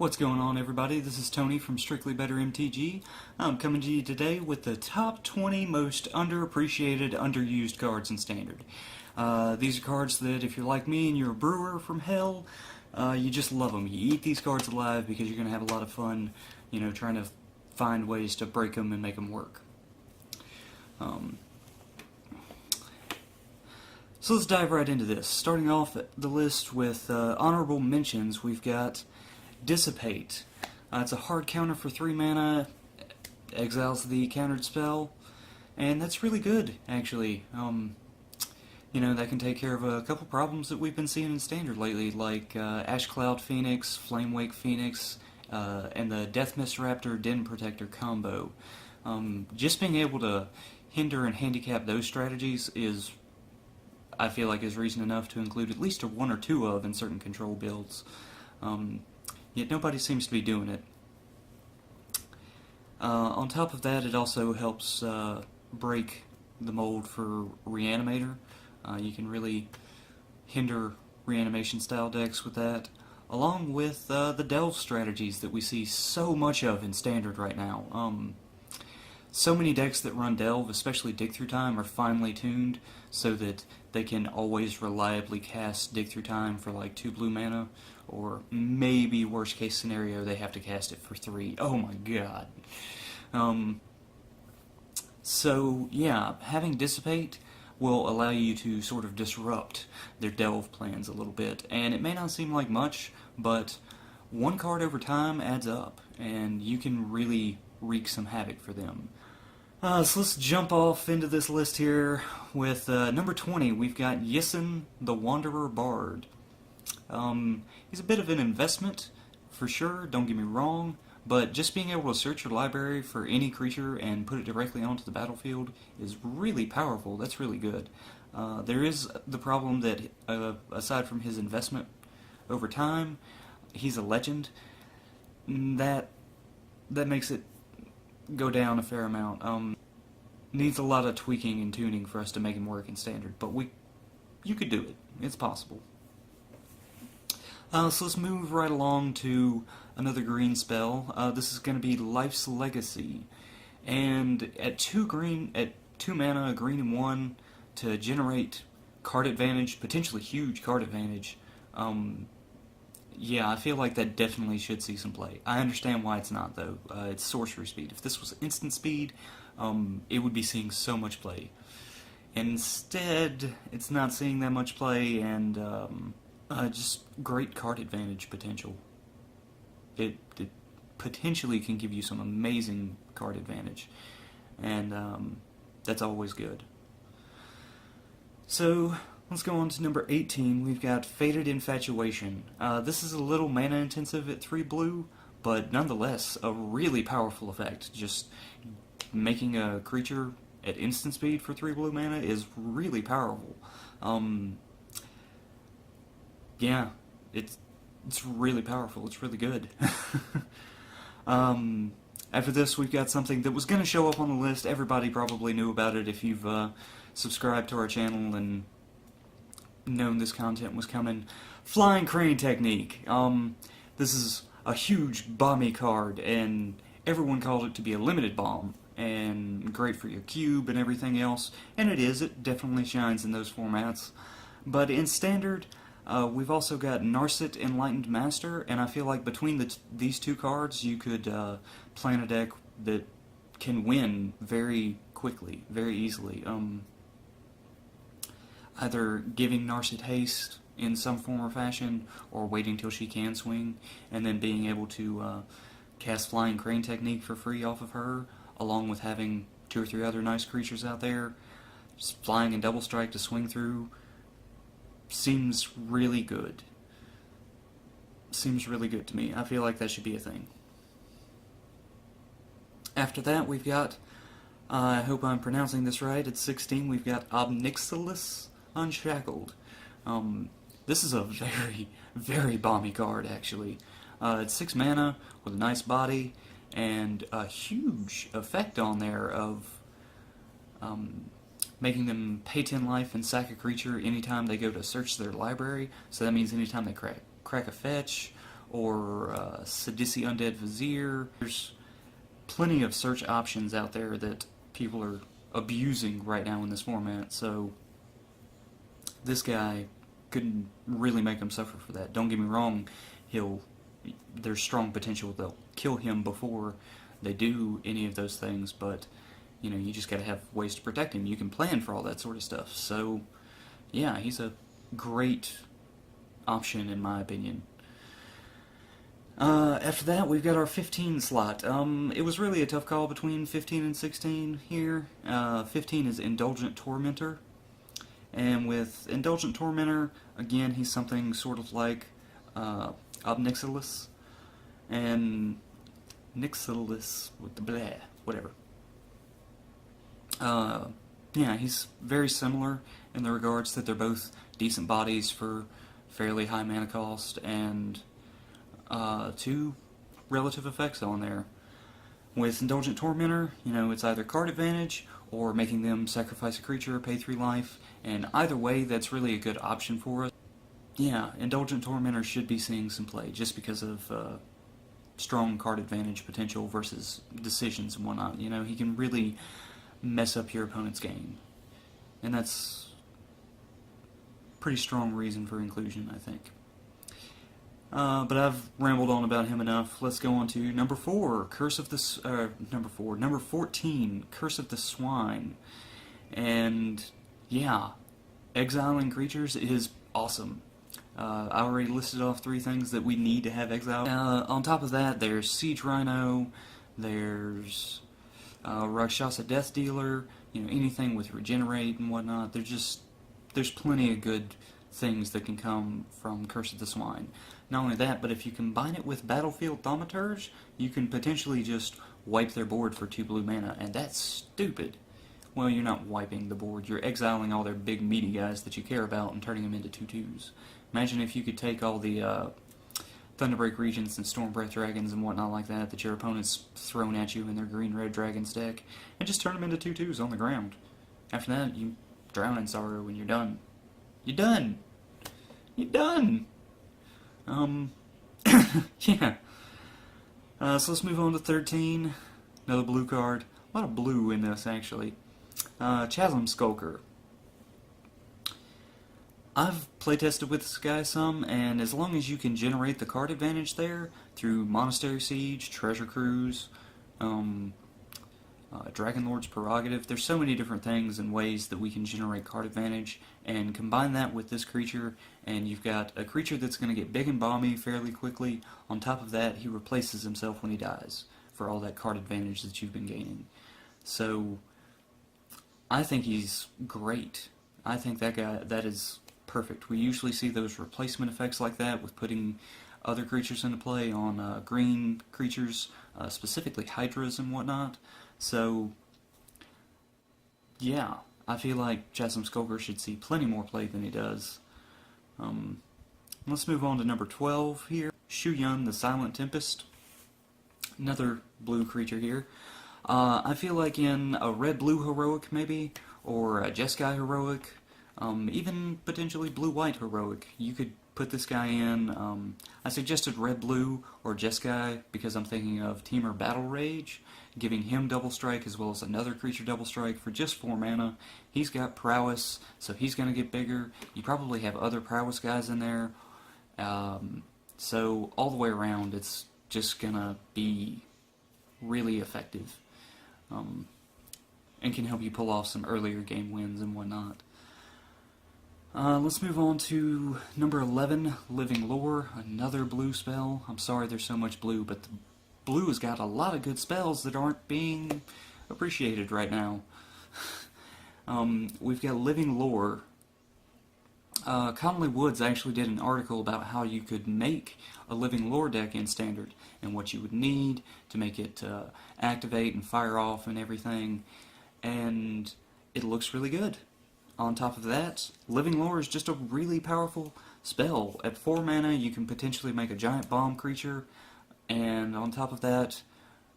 What's going on, everybody? This is Tony from Strictly Better MTG. I'm coming to you today with the top 20 most underappreciated, underused cards in Standard. These are cards that, if you're like me and you're a brewer from hell, you just love them. You eat these cards alive because you're going to have a lot of fun, trying to find ways to break them and make them work. So let's dive right into this. Starting off the list with honorable mentions, we've got Dissipate. It's a hard counter for 3 mana, exiles the countered spell, and that's really good, actually. That can take care of a couple problems that we've been seeing in Standard lately, like Ash Cloud Phoenix, Flamewake Phoenix, and the Death Mist Raptor Den Protector combo. Just being able to hinder and handicap those strategies I feel like is reason enough to include at least one or two of in certain control builds. Yet nobody seems to be doing it. On top of that, it also helps break the mold for Reanimator. You can really hinder reanimation style decks with that, along with the delve strategies that we see so much of in Standard right now. So many decks that run delve, especially Dig Through Time, are finely tuned so that they can always reliably cast Dig Through Time for like 2 blue mana, or maybe worst case scenario they have to cast it for 3. Oh my god. So yeah, having Dissipate will allow you to sort of disrupt their delve plans a little bit, and it may not seem like much, but one card over time adds up, and you can really wreak some havoc for them. So let's jump off into this list here with number 20. We've got Yissen, the Wanderer Bard. He's a bit of an investment, for sure, don't get me wrong, but just being able to search your library for any creature and put it directly onto the battlefield is really powerful. That's really good. There is the problem that, aside from his investment over time, he's a legend. That makes it go down a fair amount. Needs a lot of tweaking and tuning for us to make him work in Standard, but you could do it. It's possible. So let's move right along to another green spell. This is going to be Life's Legacy, and at 2 mana, a green and 1 to generate card advantage, potentially huge card advantage. Yeah, I feel like that definitely should see some play. I understand why it's not, though. It's sorcery speed. If this was instant speed, it would be seeing so much play. Instead, it's not seeing that much play, and just great card advantage potential. It potentially can give you some amazing card advantage, and that's always good. So let's go on to number 18. We've got Fated Infatuation. This is a little mana intensive at 3 blue, but nonetheless a really powerful effect. Just making a creature at instant speed for 3 blue mana is really powerful. Yeah, it's really powerful. It's really good. After this, we've got something that was going to show up on the list. Everybody probably knew about it if you've subscribed to our channel and known this content was coming. Flying Crane Technique. This is a huge bomby card, and everyone called it to be a limited bomb, and great for your cube and everything else, and it is. It definitely shines in those formats. But in Standard, we've also got Narset Enlightened Master, and I feel like between these two cards you could plan a deck that can win very quickly, very easily. Either giving Narset haste in some form or fashion, or waiting till she can swing, and then being able to cast Flying Crane Technique for free off of her, along with having 2 or 3 other nice creatures out there. Just flying and double strike to swing through seems really good. Seems really good to me. I feel like that should be a thing. After that, we've got, I hope I'm pronouncing this right, at 16, we've got Obnixilis Unshackled. This is a very, very bomby card, actually. It's 6 mana with a nice body, and a huge effect on there of making them pay 10 life and sack a creature anytime they go to search their library. So that means anytime they crack a fetch, or Sidisi Undead Vizier. There's plenty of search options out there that people are abusing right now in this format, so this guy couldn't really make him suffer for that. Don't get me wrong, there's strong potential they'll kill him before they do any of those things, but you just gotta have ways to protect him. You can plan for all that sort of stuff. So yeah, he's a great option in my opinion. After that, we've got our 15 slot. It was really a tough call between 15 and 16 here. 15 is Indulgent Tormentor. And with Indulgent Tormentor, again, he's something sort of like Obnixilis. And Nixilis with the blah, whatever. Yeah, he's very similar in the regards that they're both decent bodies for fairly high mana cost, and two relative effects on there. With Indulgent Tormentor, it's either card advantage or making them sacrifice a creature or pay 3 life, and either way, that's really a good option for us. Yeah, Indulgent Tormentor should be seeing some play just because of strong card advantage potential versus decisions and whatnot. He can really mess up your opponent's game, and that's pretty strong reason for inclusion, I think. But I've rambled on about him enough. Let's go on to number 4, number 14, Curse of the Swine. And yeah, exiling creatures is awesome. I already listed off 3 things that we need to have exiled. On top of that, there's Siege Rhino, there's Rakshasa Death Dealer, anything with regenerate and whatnot. There's plenty of good things that can come from Curse of the Swine. Not only that, but if you combine it with Battlefield Thaumaturge, you can potentially just wipe their board for 2 blue mana, and that's stupid. Well, you're not wiping the board, you're exiling all their big meaty guys that you care about and turning them into 2/2s. Imagine if you could take all the Thunderbreak Regents and Stormbreath Dragons and whatnot like that your opponent's thrown at you in their green-red Dragons deck, and just turn them into 2/2s on the ground. After that, you drown in sorrow and you're done. You're done! You're done! Yeah. So let's move on to 13. Another blue card. A lot of blue in this, actually. Chasm Skulker. I've playtested with this guy some, and as long as you can generate the card advantage there through Monastery Siege, Treasure Cruise, Dragon Lord's Prerogative, there's so many different things and ways that we can generate card advantage, and combine that with this creature, and you've got a creature that's going to get big and bomby fairly quickly. On top of that, he replaces himself when he dies for all that card advantage that you've been gaining. So I think he's great. I think that is perfect. We usually see those replacement effects like that with putting other creatures into play on green creatures, specifically Hydras and whatnot. So yeah, I feel like Chasm Skulker should see plenty more play than he does. Let's move on to number 12 here. Shuyun, the Silent Tempest. Another blue creature here. I feel like in a red-blue heroic maybe, or a Jeskai heroic, even potentially blue-white heroic, you could put this guy in. I suggested red-blue or Jeskai because I'm thinking of Temur Battle Rage, giving him double strike as well as another creature double strike for just 4 mana. He's got prowess, so he's going to get bigger. You probably have other prowess guys in there. So all the way around, it's just going to be really effective. And can help you pull off some earlier game wins and whatnot. Let's move on to number 11, Living Lore, another blue spell. I'm sorry there's so much blue, but the blue has got a lot of good spells that aren't being appreciated right now. We've got Living Lore. Conley Woods actually did an article about how you could make a Living Lore deck in Standard and what you would need to make it activate and fire off and everything, and it looks really good. On top of that, Living Lore is just a really powerful spell. At 4 mana, you can potentially make a giant bomb creature, and on top of that,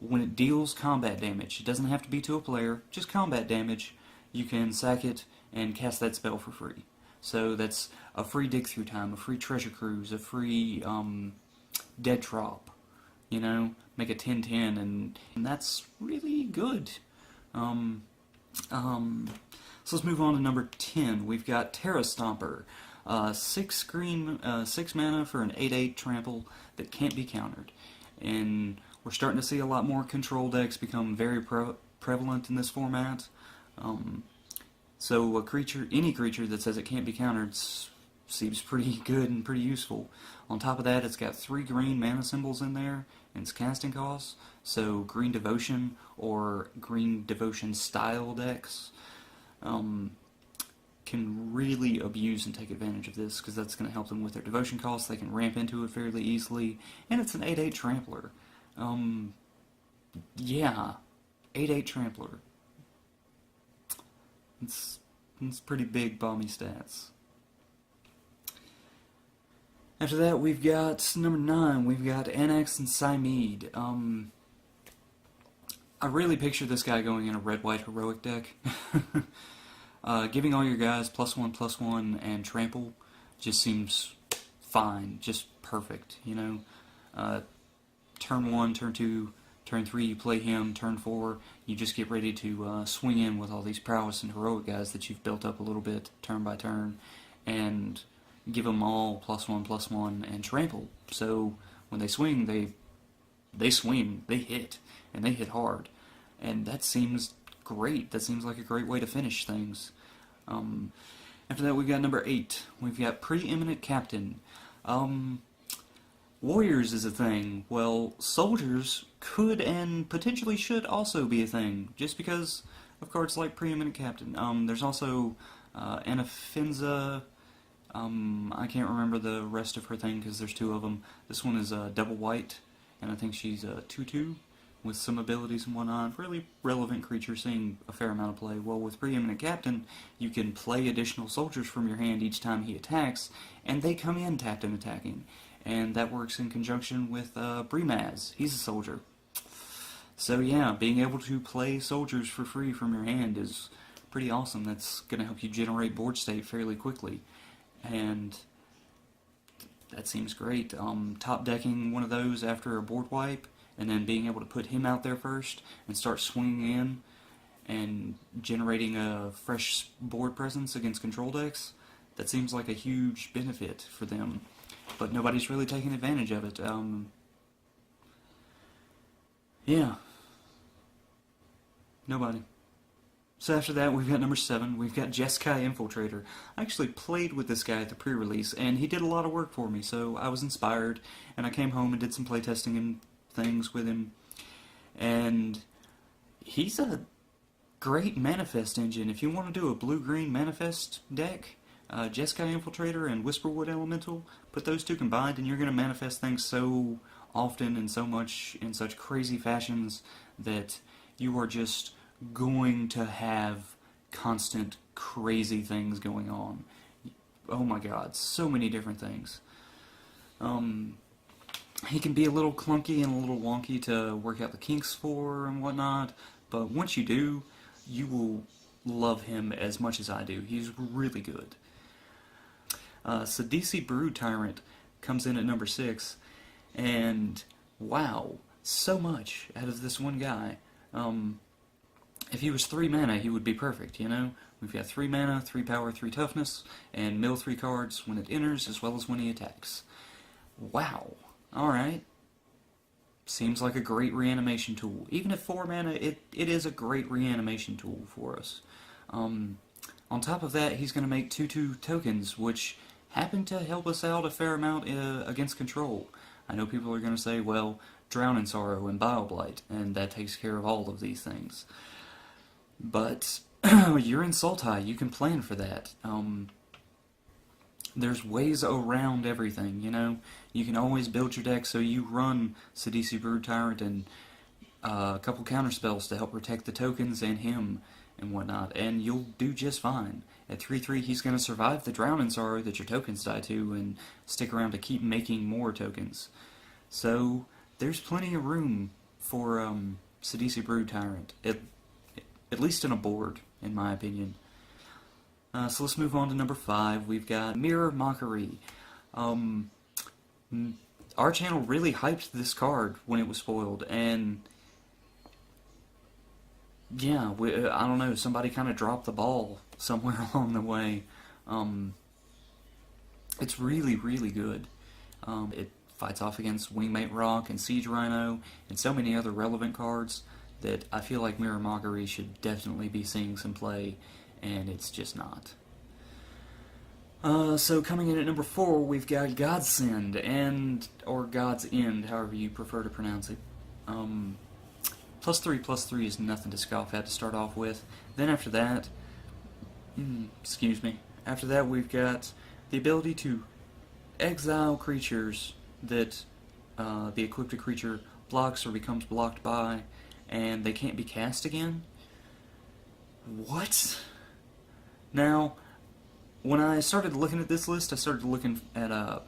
when it deals combat damage, it doesn't have to be to a player, just combat damage, you can sack it and cast that spell for free. So that's a free dig through time, a free treasure cruise, a free dead drop, you know, make a 10-10, and that's really good. Um, so let's move on to number 10. We've got Terra Stomper. 6 green, 6 mana for an 8/8 trample that can't be countered. And we're starting to see a lot more control decks become very prevalent in this format. So any creature that says it can't be countered seems pretty good and pretty useful. On top of that, it's got 3 green mana symbols in there, and its casting costs. So Green Devotion or Green Devotion style decks can really abuse and take advantage of this, because that's going to help them with their devotion costs. They can ramp into it fairly easily, and it's an 8/8 trampler. Yeah, 8/8 trampler. It's pretty big, balmy stats. After that, we've got number 9. We've got Annex and Cymede. I really picture this guy going in a red-white heroic deck. Giving all your guys +1/+1 and trample just seems fine, just perfect, you know. Turn 1, turn 2, turn 3 you play him, turn 4 you just get ready to swing in with all these prowess and heroic guys that you've built up a little bit turn by turn, and give them all +1/+1 and trample. So when they swing, they swing, they hit, and they hit hard. And that seems great. That seems like a great way to finish things. After that, we've got number 8. We've got Preeminent Captain. Warriors is a thing. Well, soldiers could and potentially should also be a thing, just because of cards like Preeminent Captain. There's also Anafenza. I can't remember the rest of her thing because there's 2 of them. This one is double white, and I think she's a 2/2 with some abilities and whatnot. Really relevant creature, seeing a fair amount of play. Well, with Preeminent Captain, you can play additional soldiers from your hand each time he attacks, and they come in tapped and attacking. And that works in conjunction with Brimaz. He's a soldier. So yeah, being able to play soldiers for free from your hand is pretty awesome. That's going to help you generate board state fairly quickly. And that seems great. Top decking one of those after a board wipe, and then being able to put him out there first and start swinging in and generating a fresh board presence against control decks, that seems like a huge benefit for them. But nobody's really taking advantage of it. Yeah. Nobody. So after that, we've got number 7. We've got Jeskai Infiltrator. I actually played with this guy at the pre-release, and he did a lot of work for me, so I was inspired, and I came home and did some playtesting and things with him. And he's a great manifest engine. If you want to do a blue-green manifest deck, Jeskai Infiltrator and Whisperwood Elemental, put those 2 combined, and you're going to manifest things so often and so much in such crazy fashions that you are just going to have constant crazy things going on. Oh my god, so many different things. He can be a little clunky and a little wonky to work out the kinks for and whatnot, but once you do, you will love him as much as I do. He's really good. Sidisi Brood Tyrant comes in at number 6, and wow, so much out of this one guy. If he was 3 mana, he would be perfect, you know? We've got 3 mana, 3 power, 3 toughness, and mill 3 cards when it enters as well as when he attacks. Wow. Alright. Seems like a great reanimation tool. Even at 4 mana, it is a great reanimation tool for us. On top of that, he's going to make 2/2 tokens, which happen to help us out a fair amount against control. I know people are going to say, well, Drown in Sorrow and Bile-Blight, and that takes care of all of these things. But you're in Sultai, you can plan for that. There's ways around everything, you know? You can always build your deck so you run Sidisi Brood Tyrant and a couple counter spells to help protect the tokens and him and whatnot, and you'll do just fine. At 3/3, he's going to survive the Drown in Sorrow that your tokens die to and stick around to keep making more tokens. So there's plenty of room for Sidisi Brood Tyrant, at least in a board, in my opinion. So let's move on to number 5. We've got Mirror Mockery. our channel really hyped this card when it was spoiled, and yeah, I don't know, somebody kind of dropped the ball somewhere along the way. It's really, really good. It fights off against Wingmate Rock and Siege Rhino and so many other relevant cards that I feel like Mirror Mockery should definitely be seeing some play, and it's just not. So coming in at number 4, we've got Godsend, or God's End, however you prefer to pronounce it. +3/+3 is nothing to scoff at to start off with. Then after that, after that we've got the ability to exile creatures that the equipped creature blocks or becomes blocked by, and they can't be cast again. What? Now, when I started looking at this list, I started looking at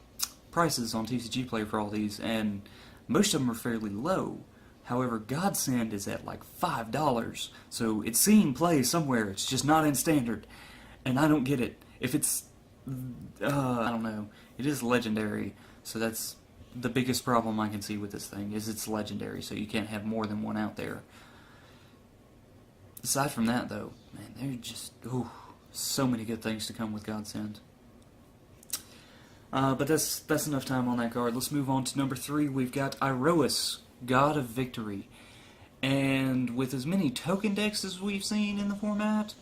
prices on TCG Player for all these, and most of them are fairly low. However, Godsend is at like $5, so it's seeing play somewhere. It's just not in Standard, and I don't get it. If it's, I don't know, it is legendary, so that's the biggest problem I can see with this thing, is it's legendary, so you can't have more than one out there. Aside from that, though, man, there are just, so many good things to come with Godsend. But that's enough time on that card. Let's move on to number 3. We've got Iroas, God of Victory. And with as many token decks as we've seen in the format,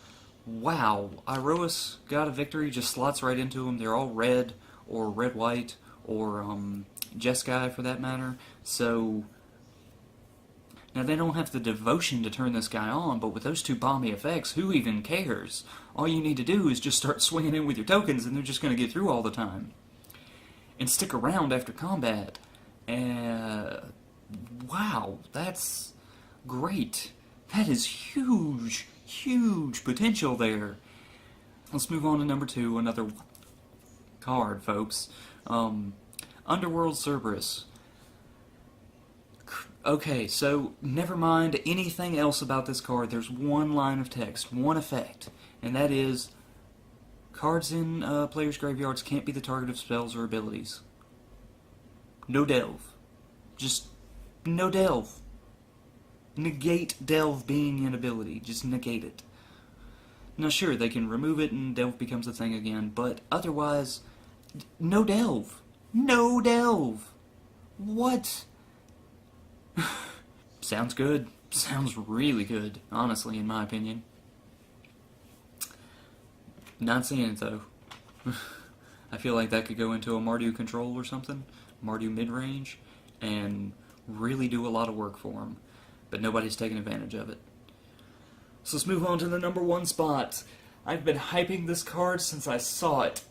wow, Iroas, God of Victory just slots right into them. They're all red, or red-white, or Jeskai for that matter. So, now they don't have the devotion to turn this guy on, but with those 2 bomby effects, who even cares? All you need to do is just start swinging in with your tokens, and they're just going to get through all the time. And stick around after combat. Wow, that's great. That is huge, huge potential there. Let's move on to number 2, another card, folks. Underworld Cerberus. Okay, so never mind anything else about this card. There's one line of text, one effect, and that is cards in players' graveyards can't be the target of spells or abilities. No delve. Just no delve. Negate delve being an ability. Just negate it. Now sure, they can remove it and delve becomes a thing again, but otherwise, no delve. No delve. What? Sounds good. Sounds really good, honestly, in my opinion. Not seeing it, though. I feel like that could go into a Mardu control or something, Mardu mid-range, and really do a lot of work for him. But nobody's taking advantage of it. So let's move on to the number 1 spot. I've been hyping this card since I saw it.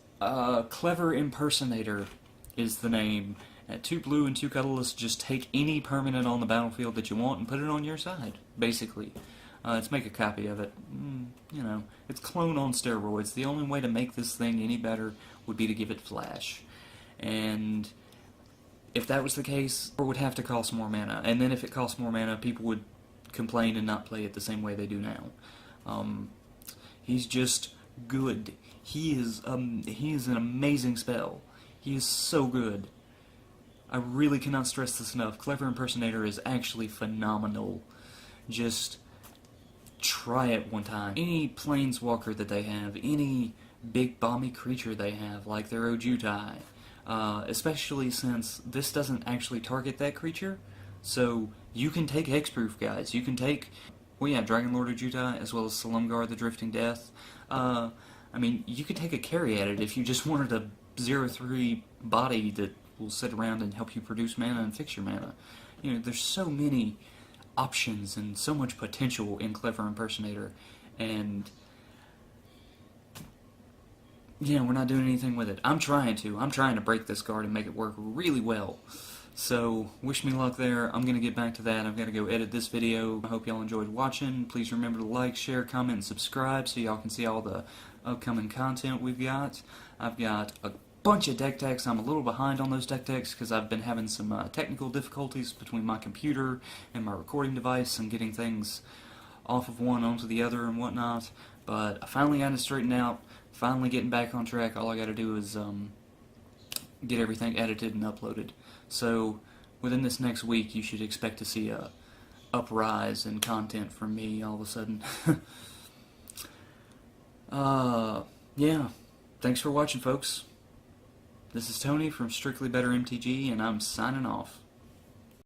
Clever Impersonator is the name. At 2 blue and 2 colorless, just take any permanent on the battlefield that you want and put it on your side, basically. Let's make a copy of it. You know, it's clone on steroids. The only way to make this thing any better would be to give it flash. And if that was the case, it would have to cost more mana. And then if it cost more mana, people would complain and not play it the same way they do now. He's just good. He is an amazing spell. He is so good. I really cannot stress this enough. Clever Impersonator is actually phenomenal. Just try it one time. Any planeswalker that they have, any big bomby creature they have, like their Ojutai, especially since this doesn't actually target that creature, so you can take hexproof guys. You can take, well yeah, Dragon Lord Ojutai, as well as Silumgar the Drifting Death. I mean, you could take a carry at it if you just wanted a 0/3 body that will sit around and help you produce mana and fix your mana. You know, there's so many options and so much potential in Clever Impersonator, and yeah, we're not doing anything with it. I'm trying to break this card and make it work really well. So, wish me luck there. I'm going to get back to that. I've got to go edit this video. I hope y'all enjoyed watching. Please remember to like, share, comment, and subscribe so y'all can see all the upcoming content we've got. I've got a bunch of deck techs. I'm a little behind on those deck techs because I've been having some technical difficulties between my computer and my recording device and getting things off of one onto the other and whatnot. But I finally got it straightened out. Finally getting back on track. All I got to do is get everything edited and uploaded. So within this next week, you should expect to see a uprise in content from me all of a sudden. Yeah. Thanks for watching, folks. This is Tony from Strictly Better MTG, and I'm signing off.